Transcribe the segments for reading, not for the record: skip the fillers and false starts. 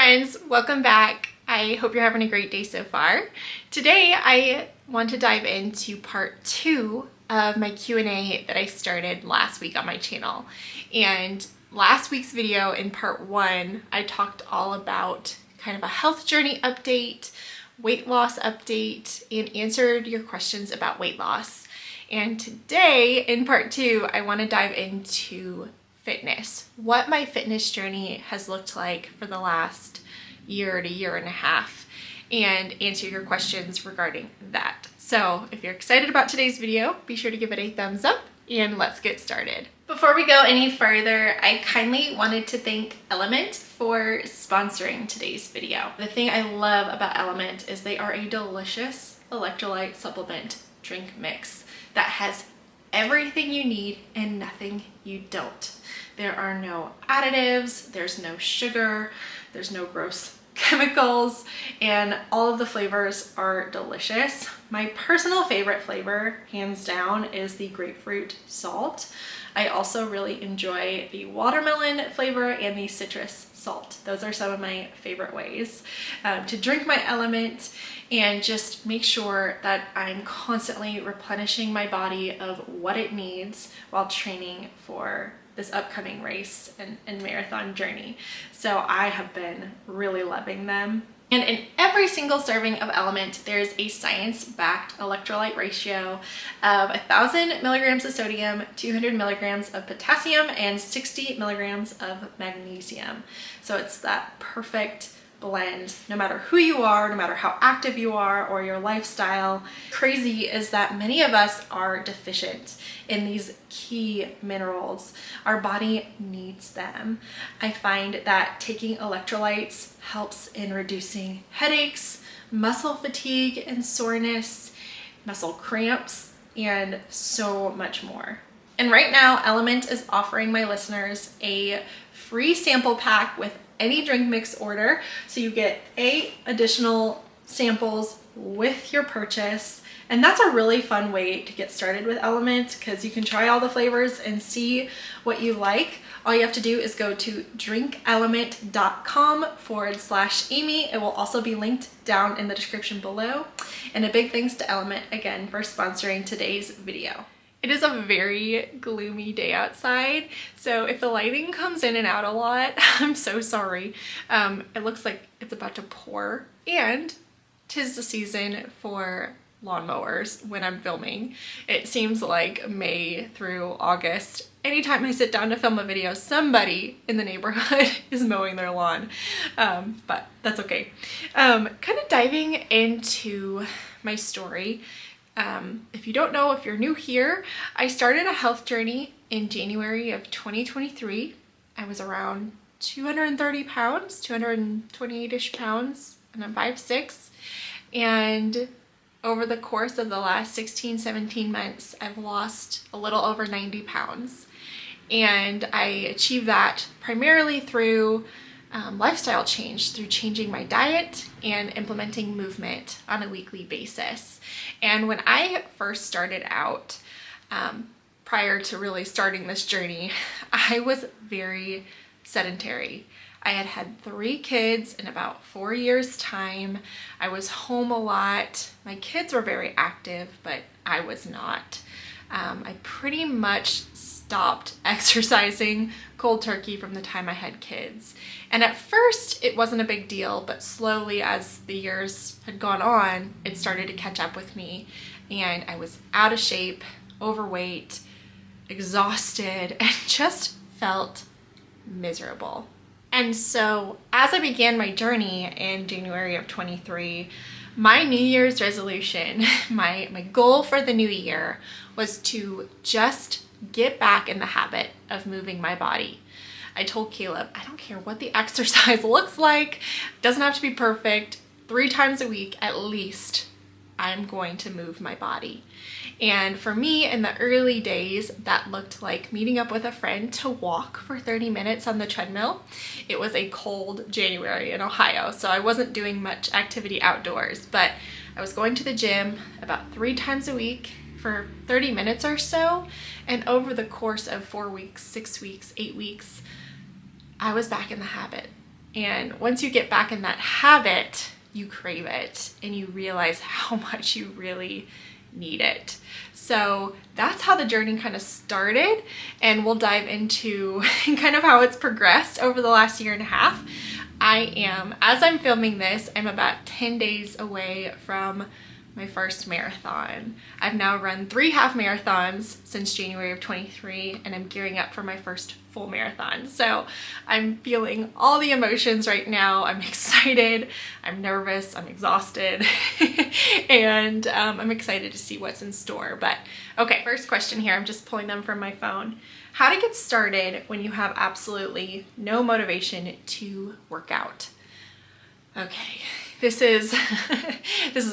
friends, welcome back. I hope you're having a great day so far. Today I want to dive into part 2 of my Q&A that I started last week on my channel. And last week's video in part 1, I talked all about kind of a health journey update, weight loss update, and answered your questions about weight loss. And today in part 2, I want to dive into fitness, what my fitness journey has looked like for the last year to year and a half, and answer your questions regarding that. So if you're excited about today's video, be sure to give it a thumbs up and let's get started. Before we go any further, I kindly wanted to thank Element for sponsoring today's video. The thing I love about Element is they are a delicious electrolyte supplement drink mix that has everything you need and nothing you don't. There are no additives, there's no sugar, there's no gross chemicals, and all of the flavors are delicious. My personal favorite flavor, hands down, is the grapefruit salt. I also really enjoy the watermelon flavor and the citrus salt. Those are some of my favorite ways to drink my Element and just make sure that I'm constantly replenishing my body of what it needs while training for this upcoming race and marathon journey. So I have been really loving them. And in every single serving of Element, there's a science-backed electrolyte ratio of 1,000 milligrams of sodium, 200 milligrams of potassium, and 60 milligrams of magnesium. So it's that perfect blend, no matter who you are, no matter how active you are or your lifestyle. Crazy is that many of us are deficient in these key minerals. Our body needs them. I find that taking electrolytes helps in reducing headaches, muscle fatigue and soreness, muscle cramps, and so much more. And right now, Element is offering my listeners a free sample pack with any drink mix order. So you get 8 additional samples with your purchase. And that's a really fun way to get started with Element because you can try all the flavors and see what you like. All you have to do is go to drinkelement.com/Amy. It will also be linked down in the description below. And a big thanks to Element again for sponsoring today's video. It is a very gloomy day outside, so if the lighting comes in and out a lot, I'm so sorry. It looks like it's about to pour, and 'tis the season for lawnmowers when I'm filming. It seems like May through August, anytime I sit down to film a video, somebody in the neighborhood is mowing their lawn, but that's okay. Kind of diving into my story. If you don't know, if you're new here, I started a health journey in January of 2023. I was around 230 pounds, 228-ish pounds, and I'm 5'6". And over the course of the last 16, 17 months, I've lost a little over 90 pounds. And I achieved that primarily through lifestyle change, through changing my diet and implementing movement on a weekly basis. And when I first started out, prior to really starting this journey, I was very sedentary. I had had 3 kids in about 4 years' time. I was home a lot. My kids were very active, but I was not. I pretty much stopped exercising cold turkey from the time I had kids. And at first it wasn't a big deal, but slowly as the years had gone on, it started to catch up with me, and I was out of shape, overweight, exhausted, and just felt miserable. And so as I began my journey in January of 23, my New Year's resolution, my goal for the new year was to just get back in the habit of moving my body. I told Caleb, I don't care what the exercise looks like, it doesn't have to be perfect, 3 times a week at least, I'm going to move my body. And for me, in the early days, that looked like meeting up with a friend to walk for 30 minutes on the treadmill. It was a cold January in Ohio, so I wasn't doing much activity outdoors, but I was going to the gym about 3 times a week for 30 minutes or so. And over the course of 4 weeks, 6 weeks, 8 weeks, I was back in the habit. And once you get back in that habit, you crave it and you realize how much you really need it. So that's how the journey kind of started, and we'll dive into kind of how it's progressed over the last year and a half. As I'm filming this, I'm about 10 days away from my first marathon. I've now run 3 half marathons since January of 23, and I'm gearing up for my first full marathon. So I'm feeling all the emotions right now. I'm excited, I'm nervous, I'm exhausted, and I'm excited to see what's in store. But okay, first question here, I'm just pulling them from my phone. How to get started when you have absolutely no motivation to work out? Okay, this is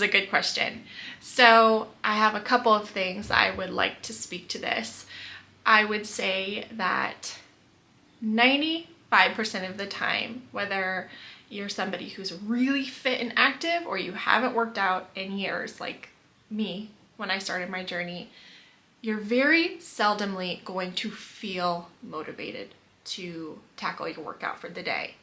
a good question. So I have a couple of things I would like to speak to this. I would say that 95% of the time, whether you're somebody who's really fit and active or you haven't worked out in years like me when I started my journey, you're very seldomly going to feel motivated to tackle your workout for the day.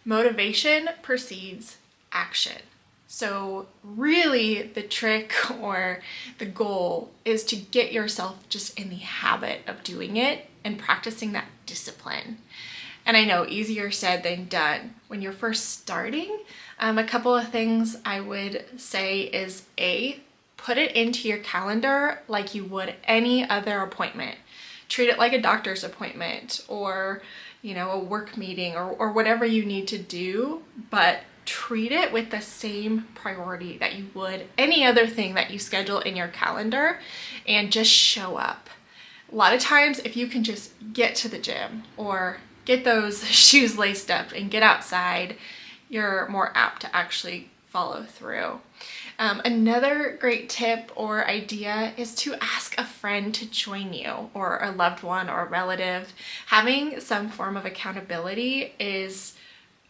Motivation precedes action. So really the trick or the goal is to get yourself just in the habit of doing it and practicing that discipline. And I know easier said than done. When you're first starting, a couple of things I would say is put it into your calendar like you would any other appointment. Treat it like a doctor's appointment or, a work meeting or whatever you need to do, but treat it with the same priority that you would any other thing that you schedule in your calendar, and just show up. A lot of times, if you can just get to the gym or get those shoes laced up and get outside, you're more apt to actually follow through. Another great tip or idea is to ask a friend to join you, or a loved one or a relative. Having some form of accountability is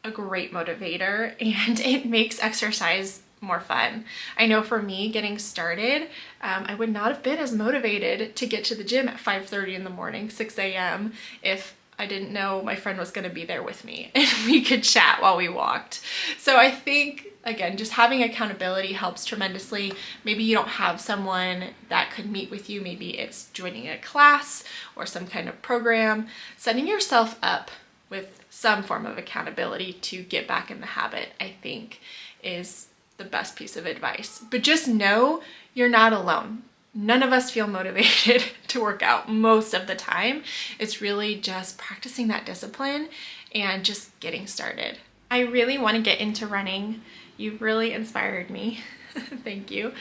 a great motivator, and it makes exercise more fun. I know for me, getting started, I would not have been as motivated to get to the gym at 5:30 in the morning, 6 a.m. if I didn't know my friend was going to be there with me and we could chat while we walked. So I think, again, just having accountability helps tremendously. Maybe you don't have someone that could meet with you. Maybe it's joining a class or some kind of program. Setting yourself up with some form of accountability to get back in the habit, I think, is the best piece of advice. But just know you're not alone. None of us feel motivated to work out most of the time. It's really just practicing that discipline and just getting started. I really want to get into running. You've really inspired me. Thank you.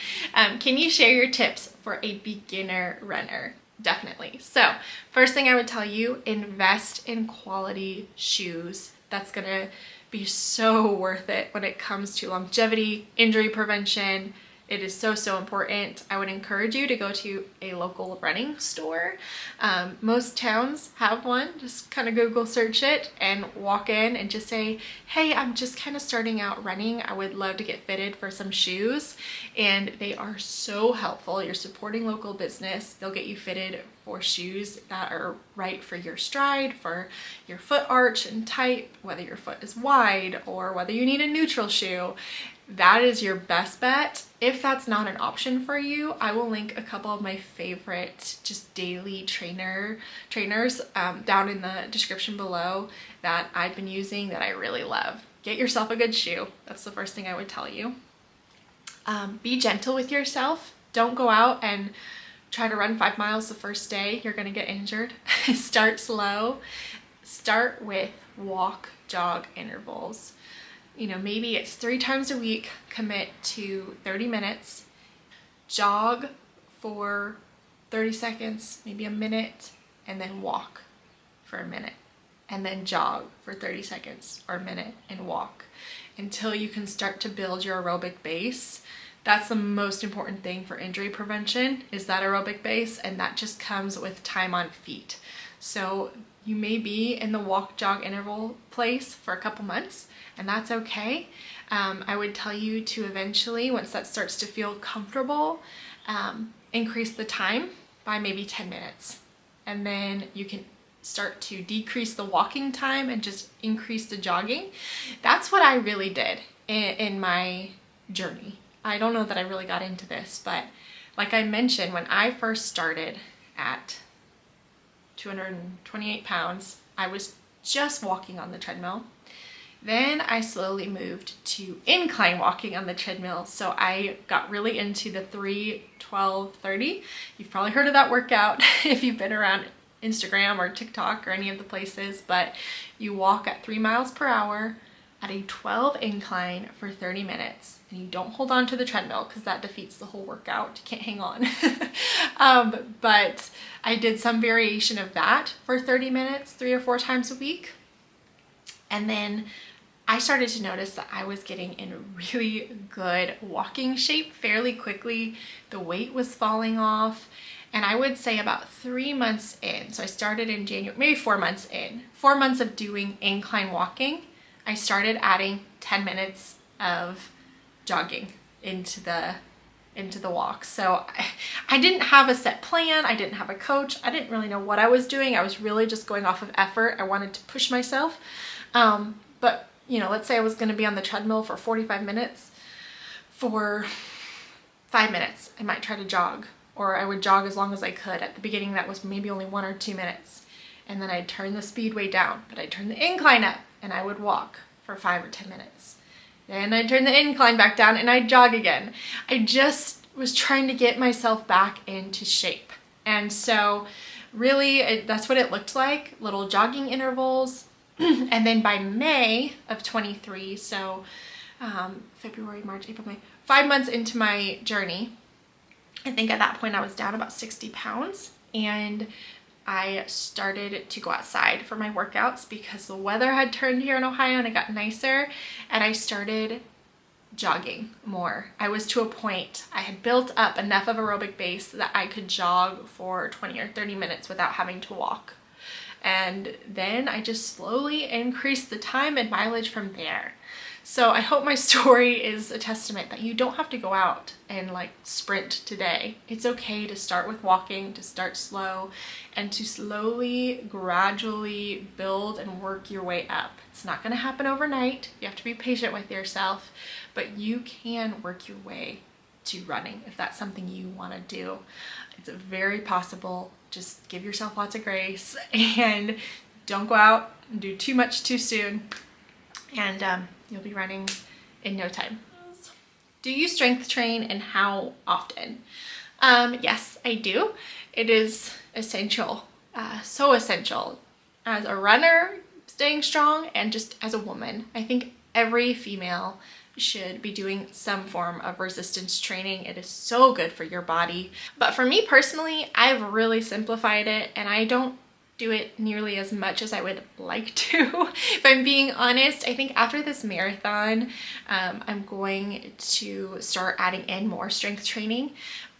Can you share your tips for a beginner runner? Definitely. So first thing I would tell you, invest in quality shoes. That's going to be so worth it when it comes to longevity, injury prevention. It is so, so important. I would encourage you to go to a local running store. Most towns have one. Just kind of Google search it and walk in and just say, hey, I'm just kind of starting out running. I would love to get fitted for some shoes. And they are so helpful. You're supporting local business. They'll get you fitted for shoes that are right for your stride, for your foot arch and type, whether your foot is wide or whether you need a neutral shoe. That is your best bet. If that's not an option for you, I will link a couple of my favorite just daily trainers down in the description below that I've been using that I really love. Get yourself a good shoe. That's the first thing I would tell you. Be gentle with yourself. Don't go out and try to run 5 miles the first day. You're gonna get injured. Start slow. Start with walk, jog intervals. Maybe it's 3 times a week, commit to 30 minutes, jog for 30 seconds, maybe a minute, and then walk for a minute, and then jog for 30 seconds or a minute and walk until you can start to build your aerobic base. That's the most important thing for injury prevention, is that aerobic base, and that just comes with time on feet. So you may be in the walk jog interval place for a couple months, and that's okay. I would tell you to eventually, once that starts to feel comfortable, increase the time by maybe 10 minutes. And then you can start to decrease the walking time and just increase the jogging. That's what I really did in my journey. I don't know that I really got into this, but like I mentioned, when I first started at 228 pounds, I was just walking on the treadmill. Then I slowly moved to incline walking on the treadmill. So I got really into the 3, 12, 30. You've probably heard of that workout if you've been around Instagram or TikTok or any of the places, but you walk at 3 miles per hour at a 12 incline for 30 minutes. And you don't hold on to the treadmill because that defeats the whole workout. You can't hang on. But I did some variation of that for 30 minutes, 3 or 4 times a week. And then I started to notice that I was getting in really good walking shape fairly quickly. The weight was falling off. And I would say about 3 months in, so I started in January, maybe 4 months in, 4 months of doing incline walking, I started adding 10 minutes of jogging into the walk. So I didn't have a set plan. I didn't have a coach. I didn't really know what I was doing. I was really just going off of effort. I wanted to push myself. But you know, let's say I was going to be on the treadmill for 45 minutes. For 5 minutes, I might try to jog, or I would jog as long as I could. At the beginning, that was maybe only 1 or 2 minutes. And then I'd turn the speed way down, but I'd turn the incline up and I would walk for 5 or 10 minutes. Then I'd turn the incline back down and I'd jog again. I just was trying to get myself back into shape. And so really that's what it looked like, little jogging intervals. And then by May of 23, so February, March, April, May, 5 months into my journey, I think at that point I was down about 60 pounds, and I started to go outside for my workouts because the weather had turned here in Ohio and it got nicer, and I started jogging more. I was to a point, I had built up enough of aerobic base that I could jog for 20 or 30 minutes without having to walk. And then I just slowly increased the time and mileage from there. So I hope my story is a testament that you don't have to go out and like sprint today. It's okay to start with walking, to start slow, and to slowly, gradually build and work your way up. It's not going to happen overnight. You have to be patient with yourself, but you can work your way to running if that's something you want to do. It's very possible. Just give yourself lots of grace and don't go out and do too much too soon, and you'll be running in no time. Do you strength train, and how often? Yes, I do. It is essential, so essential as a runner, staying strong, and just as a woman. I think every female should be doing some form of resistance training. It is so good for your body. But for me personally, I've really simplified it, and I don't do it nearly as much as I would like to. If I'm being honest, I think after this marathon, I'm going to start adding in more strength training.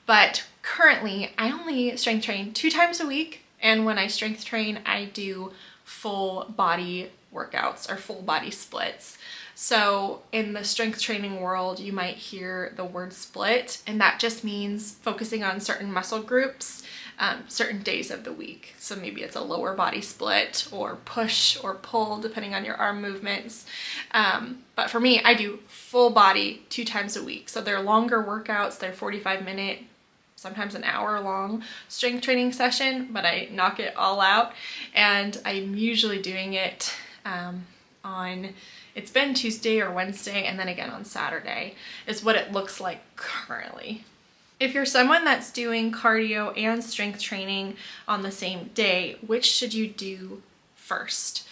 But currently, I only strength train 2 times a week. And when I strength train, I do full body workouts or full body splits. So in the strength training world, you might hear the word split, and that just means focusing on certain muscle groups, certain days of the week. So maybe it's a lower body split or push or pull, depending on your arm movements. But for me, I do full body 2 times a week. So they're longer workouts. They're 45-minute, sometimes an hour-long strength training session, but I knock it all out. And I'm usually doing it it's been Tuesday or Wednesday, and then again on Saturday is what it looks like currently. If you're someone that's doing cardio and strength training on the same day, which should you do first?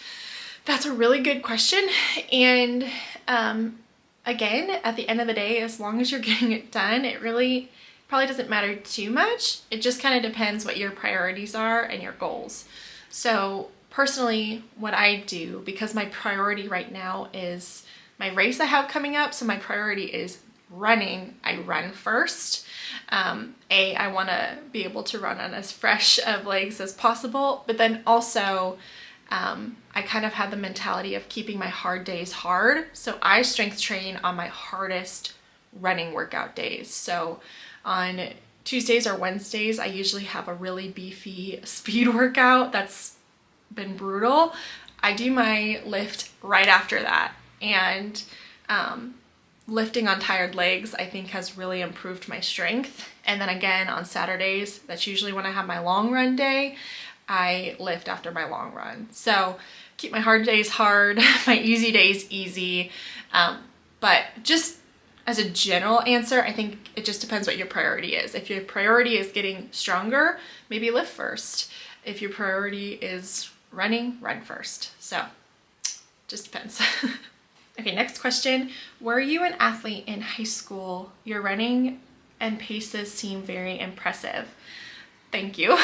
That's a really good question. And again, at the end of the day, as long as you're getting it done, it really probably doesn't matter too much. It just kind of depends what your priorities are and your goals. So personally, what I do, because my priority right now is my race I have coming up, so my priority is running, I run first. I want to be able to run on as fresh of legs as possible, but then also I kind of have the mentality of keeping my hard days hard, so I strength train on my hardest running workout days. So on Tuesdays or Wednesdays, I usually have a really beefy speed workout that's been brutal, I do my lift right after that. And lifting on tired legs, I think, has really improved my strength. And then again, on Saturdays, that's usually when I have my long run day, I lift after my long run. So keep my hard days hard, my easy days easy. But just as a general answer, I think it just depends what your priority is. If your priority is getting stronger, maybe lift first. If your priority is running, run first. So just depends. Okay, next question. Were you an athlete in high school? Your running and paces seem very impressive. Thank you.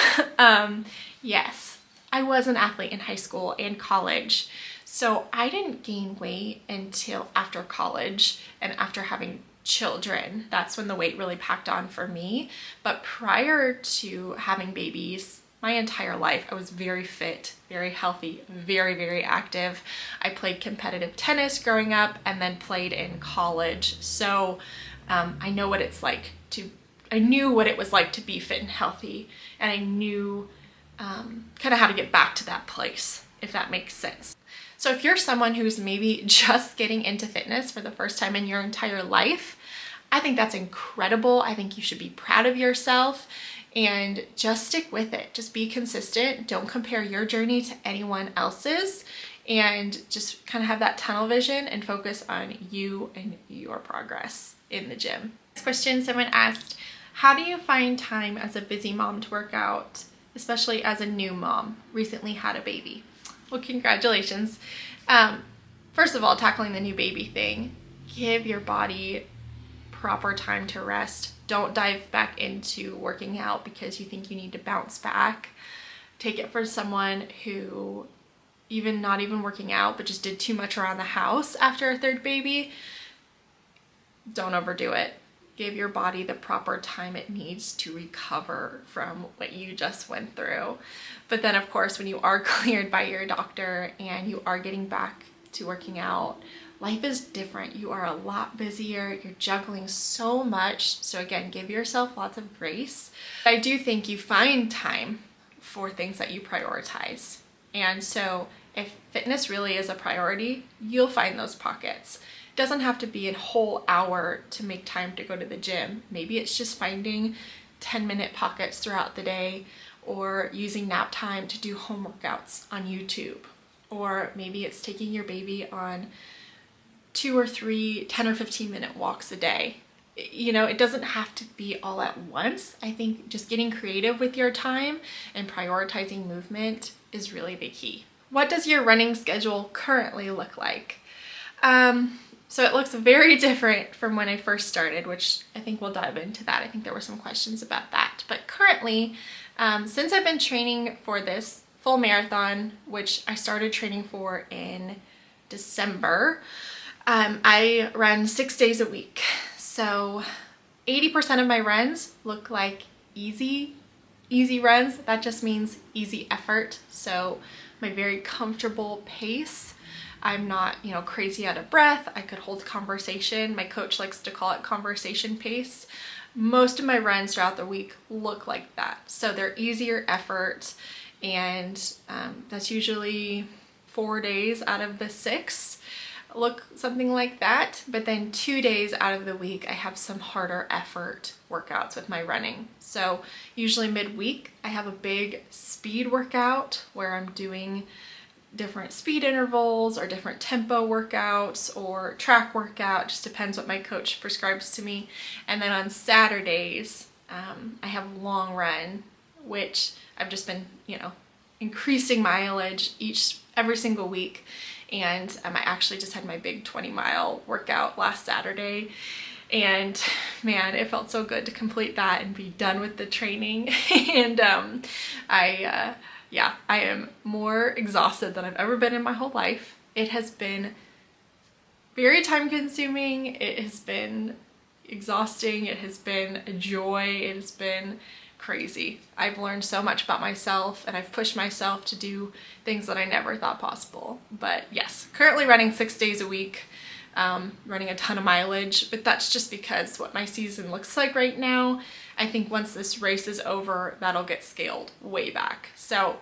Yes, I was an athlete in high school and college. So I didn't gain weight until after college and after having children. That's when the weight really packed on for me. But prior to having babies, my entire life, I was very fit, very healthy, very, very active. I played competitive tennis growing up and then played in college. So I know what it's like I knew what it was like to be fit and healthy, and I knew kind of how to get back to that place, if that makes sense. So if you're someone who's maybe just getting into fitness for the first time in your entire life, I think that's incredible. I think you should be proud of yourself and just stick with it. Just be consistent. Don't compare your journey to anyone else's, and just kind of have that tunnel vision and focus on you and your progress in the gym. Next question, someone asked, how do you find time as a busy mom to work out, especially as a new mom, recently had a baby? Well, congratulations. First of all, tackling the new baby thing, give your body proper time to rest. Don't dive back into working out because you think you need to bounce back. Take it for someone who not even working out, but just did too much around the house after a third baby. Don't overdo it. Give your body the proper time it needs to recover from what you just went through. But then, of course, when you are cleared by your doctor and you are getting back to working out, life is different. You are a lot busier. You're juggling so much. So again, give yourself lots of grace. I do think you find time for things that you prioritize. And so if fitness really is a priority, you'll find those pockets. It doesn't have to be a whole hour to make time to go to the gym. Maybe it's just finding 10-minute pockets throughout the day, or using nap time to do home workouts on YouTube. Or maybe it's taking your baby on 2 or 3 10 or 15-minute walks a day. You know, it doesn't have to be all at once. I think just getting creative with your time and prioritizing movement is really the key. What does your running schedule currently look like? So it looks very different from when I first started, which I think we'll dive into that. I think there were some questions about that. But currently, since I've been training for this full marathon, which I started training for in December, I run 6 days a week. So 80% of my runs look like easy runs. That just means easy effort. So my very comfortable pace. I'm not, crazy out of breath. I could hold conversation. My coach likes to call it conversation pace. Most of my runs throughout the week look like that. So they're easier effort, and that's usually 4 days out of the 6 look something like that. But then 2 days out of the week, I have some harder effort workouts with my running. So usually midweek, I have a big speed workout where I'm doing different speed intervals or different tempo workouts or track workout, just depends what my coach prescribes to me. And then on Saturdays, I have long run, which I've just been, increasing mileage every single week. And I actually just had my big 20-mile workout last Saturday. And man, it felt so good to complete that and be done with the training. And I am more exhausted than I've ever been in my whole life. It has been very time consuming. It has been exhausting. It has been a joy. It has been crazy. I've learned so much about myself, and I've pushed myself to do things that I never thought possible. But yes, currently running 6 days a week, running a ton of mileage, but that's just because what my season looks like right now. I think once this race is over, that'll get scaled way back. So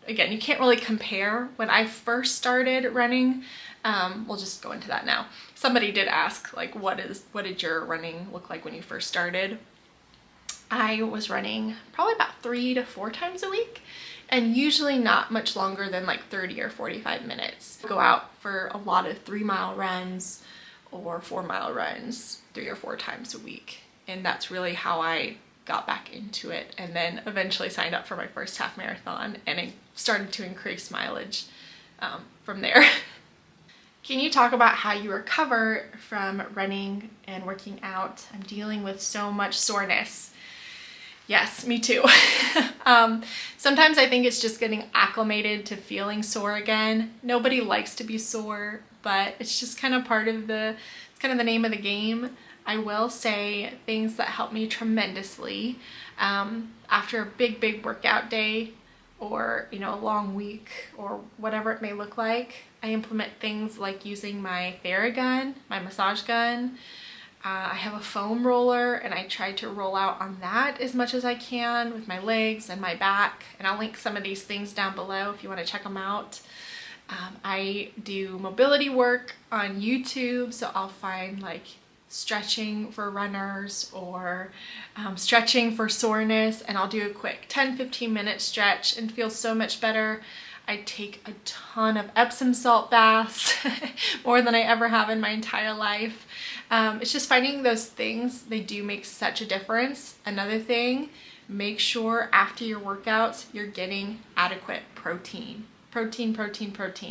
again, you can't really compare. When I first started running, we'll just go into that now. Somebody did ask, like, what did your running look like when you first started? I was running probably about 3 to 4 times a week, and usually not much longer than like 30 or 45 minutes. Go out for a lot of 3-mile runs or 4-mile runs 3 or 4 times a week. And that's really how I got back into it, and then eventually signed up for my first half marathon, and I started to increase mileage from there. Can you talk about how you recover from running and working out? I'm dealing with so much soreness. Yes, me too. Sometimes I think it's just getting acclimated to feeling sore again. Nobody likes to be sore, but it's just kind of it's kind of the name of the game. I will say things that help me tremendously after a big workout day, or a long week, or whatever it may look like. I implement things like using my Theragun, my massage gun. I have a foam roller, and I try to roll out on that as much as I can with my legs and my back, and I'll link some of these things down below if you want to check them out. I do mobility work on YouTube, so I'll find like stretching for runners or stretching for soreness, and I'll do a quick 10-15 minute stretch and feel so much better. I take a ton of Epsom salt baths, more than I ever have in my entire life. It's just finding those things, they do make such a difference. Another thing, make sure after your workouts you're getting adequate protein. Protein,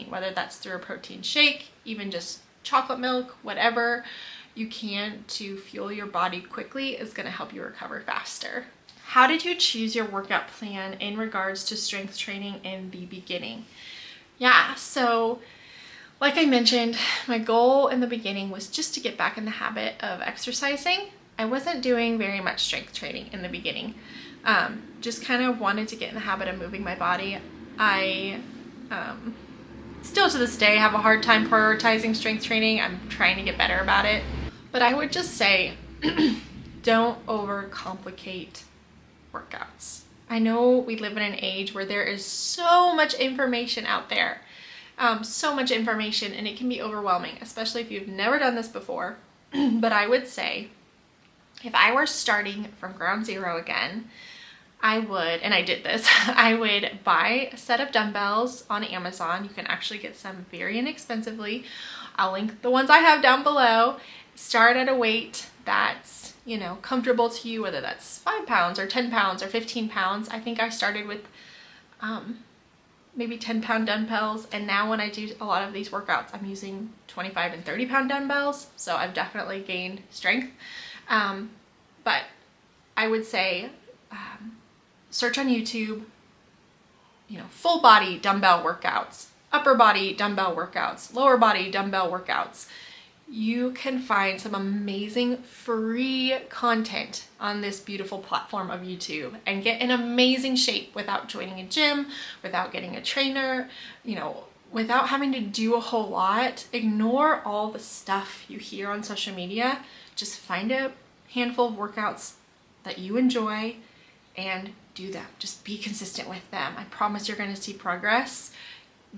whether that's through a protein shake, even just chocolate milk, whatever you can to fuel your body quickly is going to help you recover faster. How did you choose your workout plan in regards to strength training in the beginning? Yeah, so like I mentioned, my goal in the beginning was just to get back in the habit of exercising. I wasn't doing very much strength training in the beginning. Just kind of wanted to get in the habit of moving my body. I still to this day have a hard time prioritizing strength training. I'm trying to get better about it. But I would just say, don't overcomplicate workouts. I know we live in an age where there is so much information out there, so much information, and it can be overwhelming, especially if you've never done this before. But I would say, if I were starting from ground zero again, I would, and I did this, I would buy a set of dumbbells on Amazon. You can actually get some very inexpensively. I'll link the ones I have down below. Start at a weight that's, comfortable to you, whether that's 5 pounds or 10 pounds or 15 pounds. I think I started with maybe 10-pound dumbbells, and now when I do a lot of these workouts, I'm using 25 and 30-pound dumbbells, so I've definitely gained strength. But I would say search on YouTube, full body dumbbell workouts, upper body dumbbell workouts, lower body dumbbell workouts. You can find some amazing free content on this beautiful platform of YouTube and get in amazing shape without joining a gym, without getting a trainer, without having to do a whole lot. Ignore all the stuff you hear on social media. Just find a handful of workouts that you enjoy and do them. Just be consistent with them. I promise you're going to see progress.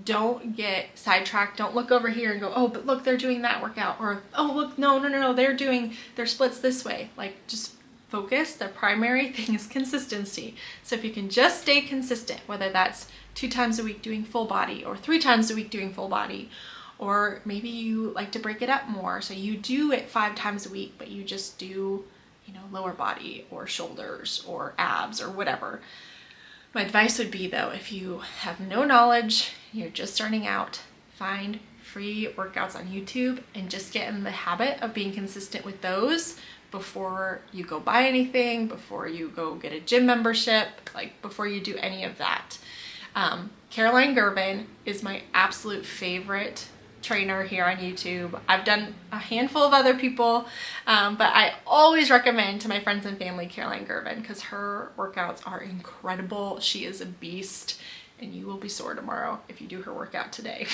Don't get sidetracked. Don't look over here and go, oh, but look, they're doing that workout. Or, oh, look, no, they're doing their splits this way. Like, just focus. The primary thing is consistency. So if you can just stay consistent, whether that's 2 times a week doing full body or 3 times a week doing full body, or maybe you like to break it up more. So you do it 5 times a week, but you just do, lower body or shoulders or abs or whatever. My advice would be, though, if you have no knowledge, you're just starting out, find free workouts on YouTube and just get in the habit of being consistent with those before you go buy anything, before you go get a gym membership, before you do any of that. Caroline Gervin is my absolute favorite trainer here on YouTube. I've done a handful of other people, but I always recommend to my friends and family Caroline Gervin because her workouts are incredible. She is a beast, and you will be sore tomorrow if you do her workout today.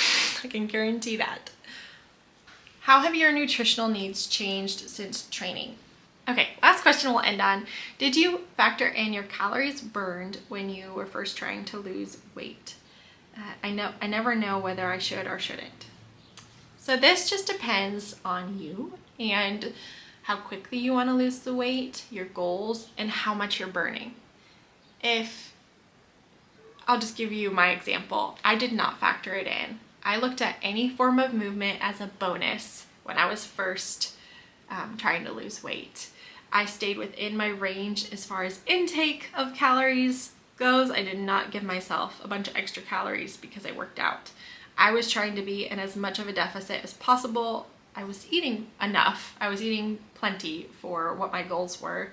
I can guarantee that. How have your nutritional needs changed since training? Okay, last question we'll end on. Did you factor in your calories burned when you were first trying to lose weight? I never know whether I should or shouldn't. So this just depends on you and how quickly you want to lose the weight, your goals, and how much you're burning. I'll just give you my example. I did not factor it in. I looked at any form of movement as a bonus when I was first trying to lose weight. I stayed within my range as far as intake of calories goes. I did not give myself a bunch of extra calories because I worked out. I was trying to be in as much of a deficit as possible. I was eating enough. I was eating plenty for what my goals were,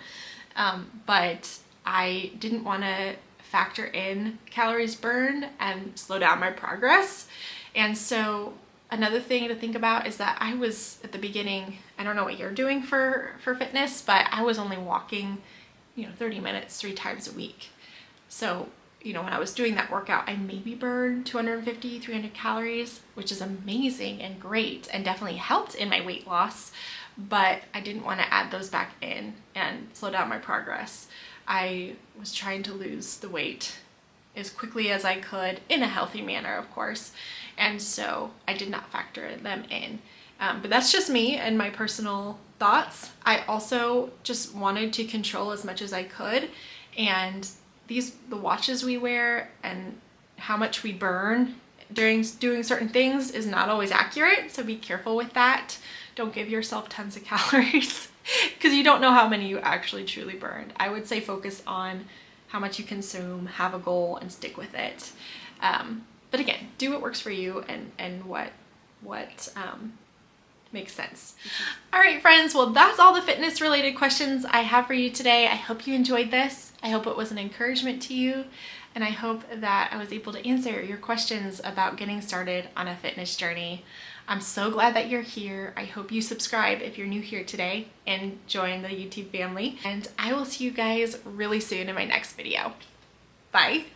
but I didn't want to factor in calories burned and slow down my progress. And so another thing to think about is that I was at the beginning, I don't know what you're doing for fitness, but I was only walking, 30 minutes 3 times a week. So, when I was doing that workout, I maybe burned 250, 300 calories, which is amazing and great and definitely helped in my weight loss, but I didn't want to add those back in and slow down my progress. I was trying to lose the weight as quickly as I could in a healthy manner, of course, and so I did not factor them in. But that's just me and my personal thoughts. I also just wanted to control as much as I could, and the watches we wear and how much we burn during doing certain things is not always accurate, so be careful with that. Don't give yourself tons of calories because you don't know how many you actually truly burned. I would say focus on how much you consume, have a goal, and stick with it. But again, do what works for you and what makes sense. All right, friends, well, that's all the fitness related questions I have for you today. I hope you enjoyed this. I hope it was an encouragement to you, and I hope that I was able to answer your questions about getting started on a fitness journey. I'm so glad that you're here. I hope you subscribe if you're new here today and join the YouTube family, and I will see you guys really soon in my next video. Bye.